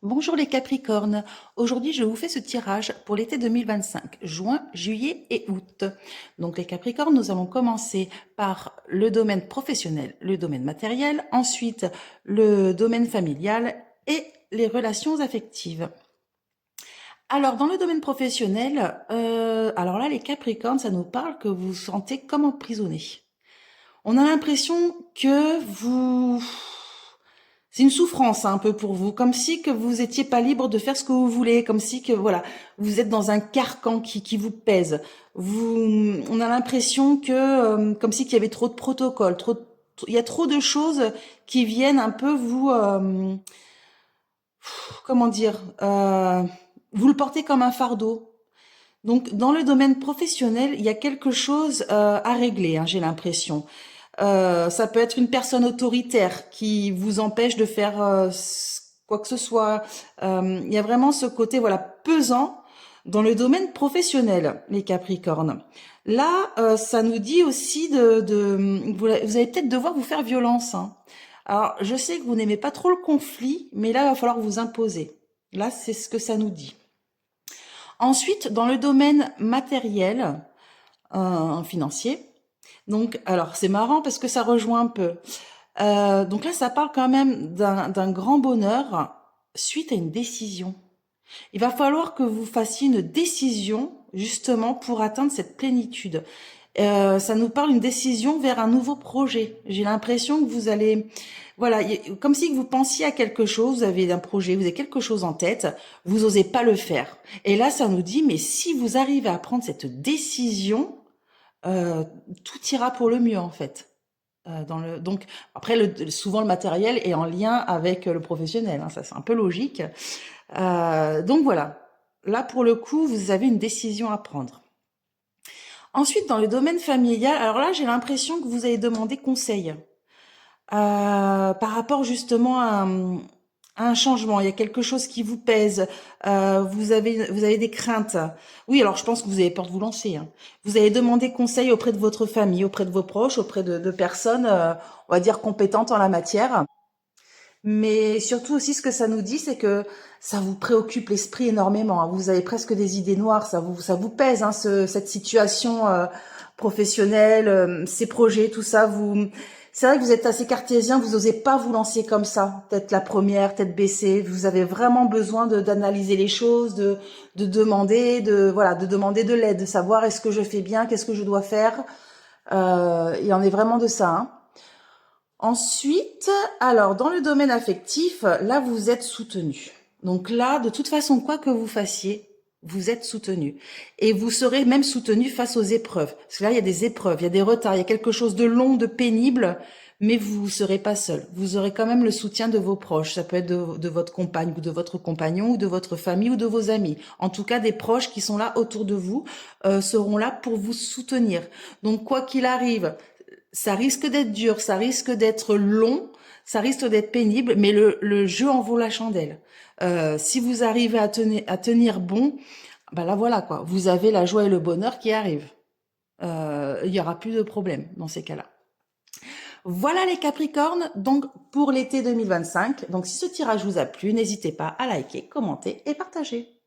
Bonjour les Capricornes, aujourd'hui je vous fais ce tirage pour l'été 2025, juin, juillet et août. Donc les Capricornes, nous allons commencer par le domaine professionnel, le domaine matériel, ensuite le domaine familial et les relations affectives. Alors dans le domaine professionnel, alors là les Capricornes, ça nous parle que vous vous sentez comme emprisonné. On a l'impression que vous... C'est une souffrance hein, un peu pour vous, comme si que vous étiez pas libre de faire ce que vous voulez, comme si que voilà, vous êtes dans un carcan qui vous pèse. On a l'impression que comme si qu'il y avait trop de protocoles, il y a trop de choses qui viennent un peu vous, comment dire, vous le portez comme un fardeau. Donc dans le domaine professionnel, il y a quelque chose à régler, hein, j'ai l'impression. Ça peut être une personne autoritaire qui vous empêche de faire quoi que ce soit. Il y a vraiment ce côté voilà pesant dans le domaine professionnel, les Capricornes. Là, ça nous dit aussi vous allez peut-être devoir vous faire violence. Hein. Alors, je sais que vous n'aimez pas trop le conflit, mais là, il va falloir vous imposer. Là, c'est ce que ça nous dit. Ensuite, dans le domaine matériel, financier, donc, alors, c'est marrant parce que ça rejoint un peu. Donc là, ça parle quand même d'un grand bonheur suite à une décision. Il va falloir que vous fassiez une décision justement pour atteindre cette plénitude. Ça nous parle d'une décision vers un nouveau projet. J'ai l'impression que vous allez, voilà, comme si vous pensiez à quelque chose, vous avez un projet, vous avez quelque chose en tête, vous osez pas le faire. Et là, ça nous dit, mais si vous arrivez à prendre cette décision, euh, tout ira pour le mieux en fait. Donc après, souvent le matériel est en lien avec le professionnel, hein, ça c'est un peu logique. Donc voilà, là pour le coup, vous avez une décision à prendre. Ensuite, dans le domaine familial, alors là j'ai l'impression que vous allez demander conseil par rapport justement à un changement. Il y a quelque chose qui vous pèse. Vous avez des craintes. Oui, alors je pense que vous avez peur de vous lancer. Hein. Vous allez demander conseil auprès de votre famille, auprès de vos proches, auprès de personnes, on va dire compétentes en la matière. Mais surtout aussi, ce que ça nous dit, c'est que ça vous préoccupe l'esprit énormément. Hein. Vous avez presque des idées noires, ça vous pèse, hein, cette situation professionnelle, ces projets, tout ça. C'est vrai que vous êtes assez cartésien, vous osez pas vous lancer comme ça, tête la première, tête baissée. Vous avez vraiment besoin d'analyser les choses, de demander, voilà, de demander de l'aide, de savoir est-ce que je fais bien, qu'est-ce que je dois faire. Il en est vraiment de ça. Hein. Ensuite, alors dans le domaine affectif, là vous êtes soutenu. Donc là, de toute façon, quoi que vous fassiez, vous êtes soutenu. Et vous serez même soutenu face aux épreuves. Parce que là, il y a des épreuves, il y a des retards, il y a quelque chose de long, de pénible, mais vous ne serez pas seul. Vous aurez quand même le soutien de vos proches. Ça peut être de votre compagne ou de votre compagnon ou de votre famille ou de vos amis. En tout cas, des proches qui sont là autour de vous seront là pour vous soutenir. Donc quoi qu'il arrive, ça risque d'être dur, ça risque d'être long, ça risque d'être pénible, mais le jeu en vaut la chandelle. Si vous arrivez à tenir bon, ben là voilà quoi, vous avez la joie et le bonheur qui arrivent. Il y aura plus de problème dans ces cas-là. Voilà les Capricornes, donc pour l'été 2025. Donc si ce tirage vous a plu, n'hésitez pas à liker, commenter et partager.